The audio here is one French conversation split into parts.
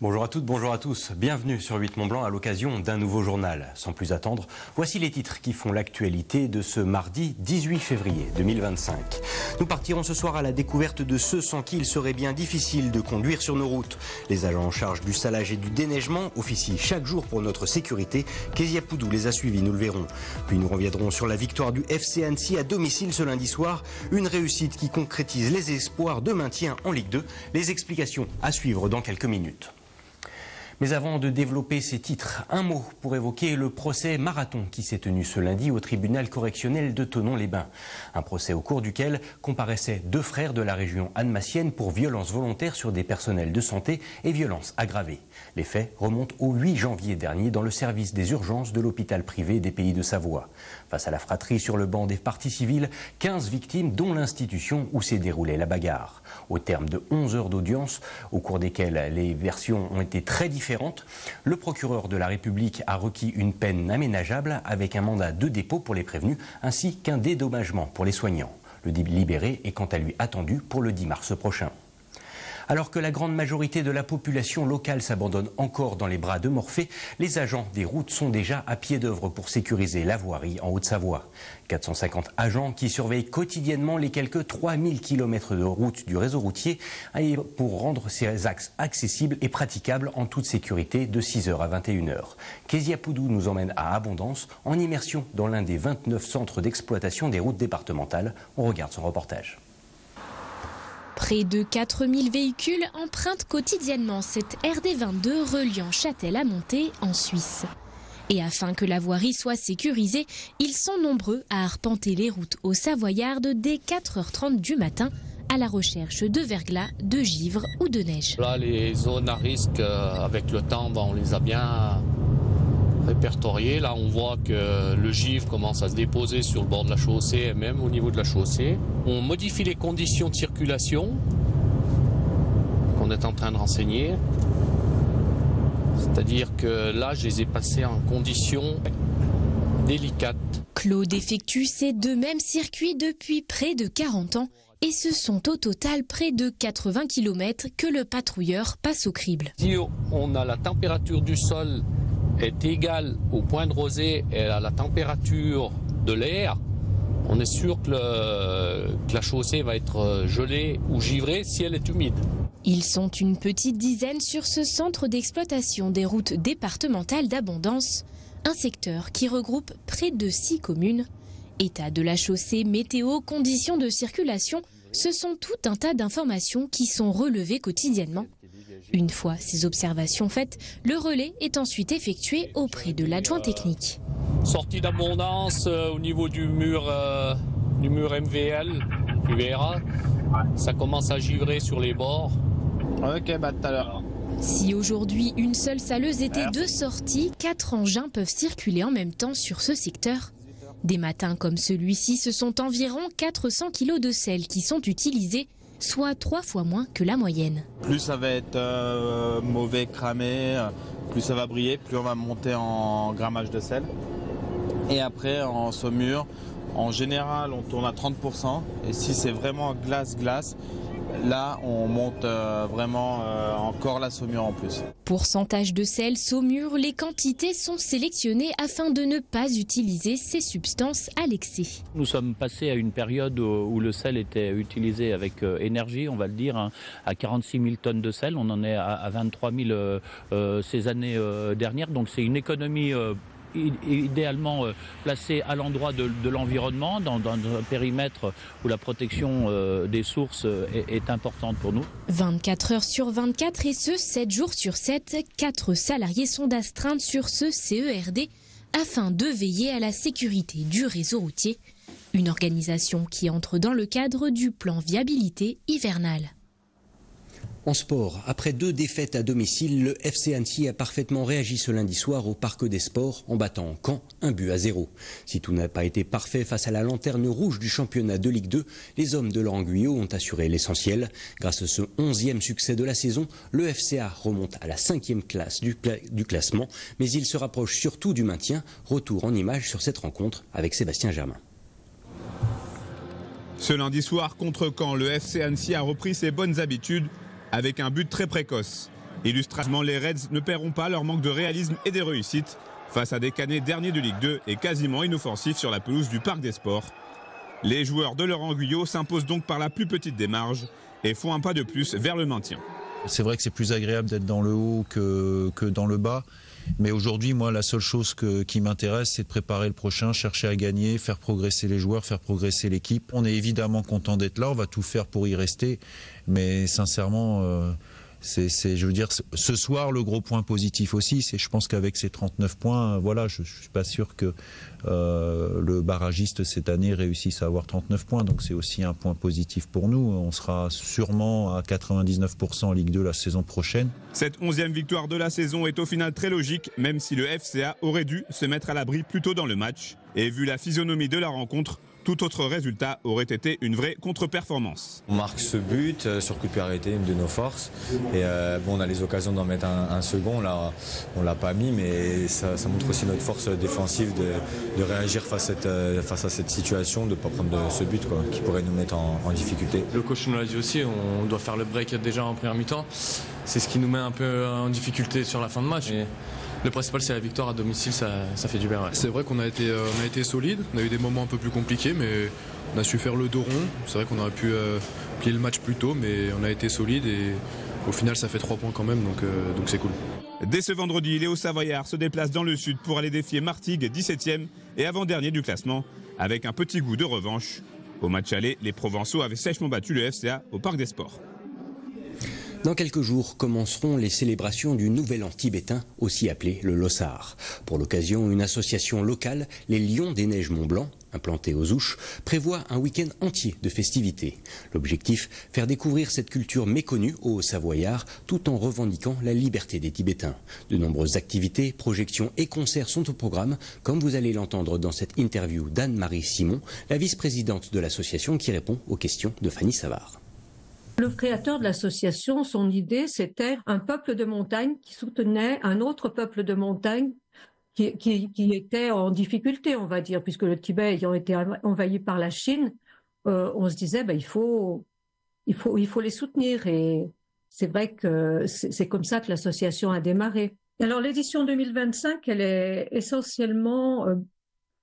Bonjour à toutes, bonjour à tous. Bienvenue sur 8 Mont-Blanc à l'occasion d'un nouveau journal. Sans plus attendre, voici les titres qui font l'actualité de ce mardi 18 février 2025. Nous partirons ce soir à la découverte de ceux sans qui il serait bien difficile de conduire sur nos routes. Les agents en charge du salage et du déneigement officient chaque jour pour notre sécurité. Kezia Poudou les a suivis, nous le verrons. Puis nous reviendrons sur la victoire du FC Annecy à domicile ce lundi soir. Une réussite qui concrétise les espoirs de maintien en Ligue 2. Les explications à suivre dans quelques minutes. Mais avant de développer ces titres, un mot pour évoquer le procès marathon qui s'est tenu ce lundi au tribunal correctionnel de Thonon-les-Bains. Un procès au cours duquel comparaissaient deux frères de la région annemassienne pour violences volontaires sur des personnels de santé et violences aggravées. Les faits remontent au 8 janvier dernier dans le service des urgences de l'hôpital privé des Pays de Savoie. Face à la fratrie sur le banc des parties civiles, 15 victimes dont l'institution où s'est déroulée la bagarre. Au terme de 11 heures d'audience, au cours desquelles les versions ont été très différentes, le procureur de la République a requis une peine aménageable avec un mandat de dépôt pour les prévenus ainsi qu'un dédommagement pour les soignants. Le libéré est quant à lui attendu pour le 10 mars prochain. Alors que la grande majorité de la population locale s'abandonne encore dans les bras de Morphée, les agents des routes sont déjà à pied d'œuvre pour sécuriser la voirie en Haute-Savoie. 450 agents qui surveillent quotidiennement les quelques 3000 km de route du réseau routier pour rendre ces axes accessibles et praticables en toute sécurité de 6h à 21h. Kezia Poudou nous emmène à Abondance en immersion dans l'un des 29 centres d'exploitation des routes départementales. On regarde son reportage. Près de 4000 véhicules empruntent quotidiennement cette RD22 reliant Châtel à Monté en Suisse. Et afin que la voirie soit sécurisée, ils sont nombreux à arpenter les routes aux Savoyardes dès 4h30 du matin à la recherche de verglas, de givre ou de neige. Là, les zones à risque, avec le temps, on les a bien répertoriées. Là, on voit que le givre commence à se déposer sur le bord de la chaussée et même au niveau de la chaussée. On modifie les conditions de circulation qu'on est en train de renseigner. C'est-à-dire que là, je les ai passées en conditions délicates. Claude effectue ces deux mêmes circuits depuis près de 40 ans et ce sont au total près de 80 km que le patrouilleur passe au crible. Si on a la température du sol est égale au point de rosée et à la température de l'air, on est sûr que la chaussée va être gelée ou givrée si elle est humide. Ils sont une petite dizaine sur ce centre d'exploitation des routes départementales d'Abondance, un secteur qui regroupe près de 6 communes. État de la chaussée, météo, conditions de circulation, ce sont tout un tas d'informations qui sont relevées quotidiennement. Une fois ces observations faites, le relais est ensuite effectué auprès de l'adjoint technique. Sortie d'Abondance au niveau du mur MVL, tu verras, ça commence à givrer sur les bords. Ok, tout à l'heure. Si aujourd'hui une seule saleuse était de sortie, 4 engins peuvent circuler en même temps sur ce secteur. Des matins comme celui-ci, ce sont environ 400 kg de sel qui sont utilisés, soit 3 fois moins que la moyenne. Plus ça va être mauvais, cramé, plus ça va briller, plus on va monter en grammage de sel. Et après, en saumure, en général, on tourne à 30%. Et si c'est vraiment glace, là, on monte vraiment encore la saumure en plus. Pourcentage de sel, saumure, les quantités sont sélectionnées afin de ne pas utiliser ces substances à l'excès. Nous sommes passés à une période où le sel était utilisé avec énergie, on va le dire, à 46 000 tonnes de sel. On en est à 23 000 ces années dernières. Donc c'est une économie idéalement placé à l'endroit de l'environnement, dans un périmètre où la protection des sources est importante pour nous. 24 heures sur 24 et ce, 7 jours sur 7, 4 salariés sont d'astreinte sur ce CERD afin de veiller à la sécurité du réseau routier. Une organisation qui entre dans le cadre du plan viabilité hivernale. En sport, après 2 défaites à domicile, le FC Annecy a parfaitement réagi ce lundi soir au Parc des Sports en battant Caen 1-0. Si tout n'a pas été parfait face à la lanterne rouge du championnat de Ligue 2, les hommes de Laurent Guyot ont assuré l'essentiel. Grâce à ce 11e succès de la saison, le FCA remonte à la 5e place du classement, mais il se rapproche surtout du maintien. Retour en images sur cette rencontre avec Sébastien Germain. Ce lundi soir contre Caen, le FC Annecy a repris ses bonnes habitudes avec un but très précoce. Illustrativement, les Reds ne paieront pas leur manque de réalisme et des réussites face à des Canets derniers de Ligue 2 et quasiment inoffensifs sur la pelouse du Parc des Sports. Les joueurs de Laurent Guyot s'imposent donc par la plus petite des marges et font un pas de plus vers le maintien. C'est vrai que c'est plus agréable d'être dans le haut que dans le bas. Mais aujourd'hui, moi, la seule chose qui m'intéresse, c'est de préparer le prochain, chercher à gagner, faire progresser les joueurs, faire progresser l'équipe. On est évidemment content d'être là, on va tout faire pour y rester. Mais sincèrement, je veux dire, ce soir, le gros point positif aussi, c'est je pense qu'avec ces 39 points, voilà, je ne suis pas sûr que le barragiste cette année réussisse à avoir 39 points. Donc c'est aussi un point positif pour nous. On sera sûrement à 99% en Ligue 2 la saison prochaine. Cette 11e victoire de la saison est au final très logique, même si le FCA aurait dû se mettre à l'abri plus tôt dans le match. Et vu la physionomie de la rencontre, tout autre résultat aurait été une vraie contre-performance. On marque ce but sur coup de pied arrêté, une de nos forces. Et on a les occasions d'en mettre un second. Là, on ne l'a pas mis, mais ça montre aussi notre force défensive de réagir face à cette situation, de ne pas prendre ce but qui pourrait nous mettre en difficulté. Le coach nous l'a dit aussi, on doit faire le break déjà en première mi-temps. C'est ce qui nous met un peu en difficulté sur la fin de match. Et le principal, c'est la victoire à domicile, ça fait du bien. Ouais. C'est vrai qu'on a été solide, on a eu des moments un peu plus compliqués, mais on a su faire le dos rond. C'est vrai qu'on aurait pu plier le match plus tôt, mais on a été solide et au final, ça fait 3 points quand même, donc c'est cool. Dès ce vendredi, Léo Savoyard se déplace dans le sud pour aller défier Martigues, 17e et avant-dernier du classement, avec un petit goût de revanche. Au match aller, les Provençaux avaient sèchement battu le FCA au Parc des Sports. Dans quelques jours commenceront les célébrations du Nouvel An tibétain, aussi appelé le Lossar. Pour l'occasion, une association locale, les Lions des Neiges Mont-Blanc, implantée aux Ouches, prévoit un week-end entier de festivités. L'objectif, faire découvrir cette culture méconnue aux Savoyards, tout en revendiquant la liberté des Tibétains. De nombreuses activités, projections et concerts sont au programme, comme vous allez l'entendre dans cette interview d'Anne-Marie Simon, la vice-présidente de l'association qui répond aux questions de Fanny Savard. Le créateur de l'association, son idée, c'était un peuple de montagne qui soutenait un autre peuple de montagne qui était en difficulté, on va dire, puisque le Tibet ayant été envahi par la Chine, on se disait, il faut les soutenir. Et c'est vrai que c'est comme ça que l'association a démarré. Alors l'édition 2025, elle est essentiellement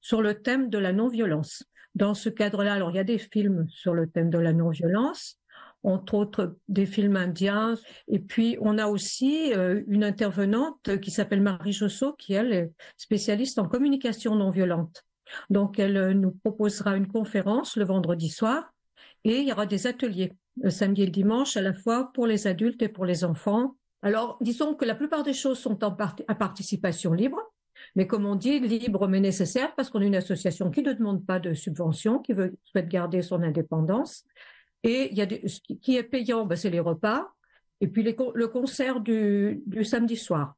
sur le thème de la non-violence. Dans ce cadre-là, alors il y a des films sur le thème de la non-violence, entre autres des films indiens. Et puis, on a aussi une intervenante qui s'appelle Marie Jossot, qui, elle, est spécialiste en communication non violente. Donc, elle nous proposera une conférence le vendredi soir et il y aura des ateliers le samedi et le dimanche, à la fois pour les adultes et pour les enfants. Alors, disons que la plupart des choses sont à participation libre. Mais comme on dit, libre mais nécessaire, parce qu'on est une association qui ne demande pas de subvention, qui souhaite garder son indépendance. Et il y a ce qui est payant, c'est les repas, et puis le concert du samedi soir.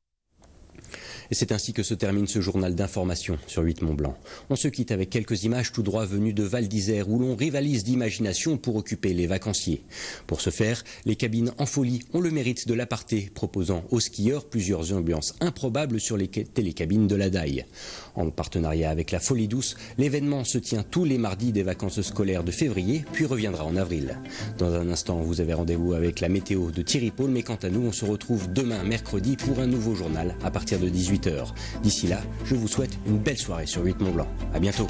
Et c'est ainsi que se termine ce journal d'information sur 8 Mont-Blanc. On se quitte avec quelques images tout droit venues de Val d'Isère où l'on rivalise d'imagination pour occuper les vacanciers. Pour ce faire, les cabines en folie ont le mérite de l'aparté, proposant aux skieurs plusieurs ambiances improbables sur les télécabines de la Daille. En partenariat avec la Folie Douce, l'événement se tient tous les mardis des vacances scolaires de février, puis reviendra en avril. Dans un instant, vous avez rendez-vous avec la météo de Thierry Paul, mais quant à nous, on se retrouve demain mercredi pour un nouveau journal à partir de 18h. D'ici là, je vous souhaite une belle soirée sur 8 Mont-Blanc. À bientôt.